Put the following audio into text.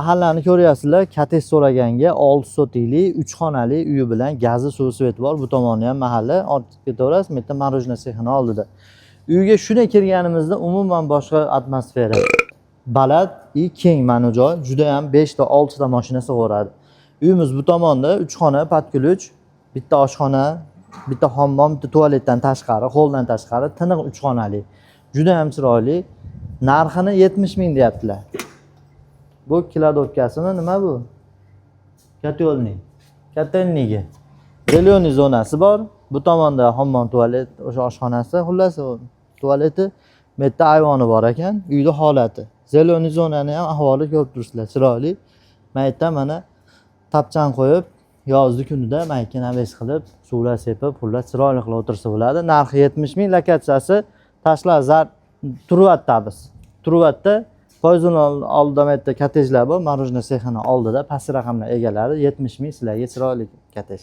Mahallani ko'ryapsizlar, kattasi so'raganga 6 sotikli 3 xonali uyi bilan gazi, suvi, sveti bor. Bu tomoni ham mahalla, ortga ketaverasiz, bu yerda marojna sexini oldida. Uyga shunday kirganimizda umuman boshqa atmosfera. Baland, keng mana joy, juda ham 5 ta 6 ta mashina sig'oradi. Uyimiz bu tomonda 3 xona, patkulch, bitta oshxona, bitta hammom, bitta tualetdan tashqari, holdan tashqari tiniq 3 xonali. Juda ham chiroyli. Narxini 70 ming deyaptilar. Bu kilodotkasimi nima bu? Katyolniy. Katyolniyga. Zelyoniy zonasi bor. Bu tomonda hammom, tualet, o'sha oshxonasi, xullas tualeti, bu yerda ayvoni bor ekan. Uyning holati. Zelyoniy zonani ham ahvoli ko'rib turibsizlar, chiroyli. Men aytdim mana tapchan qo'yib, yozgi kunida mayka naves qilib, suvlar sepib, xullas chiroyli qilib o'tirsa bo'ladi. Narxi 70 ming, lokatsiyasi Tashlar zar Turvatda biz. Turvatda Poyzon oldida bitta kottejlar bor, marojna sexini oldida past raqamlar egalari 70 ming sizlarga chiroyli kottej.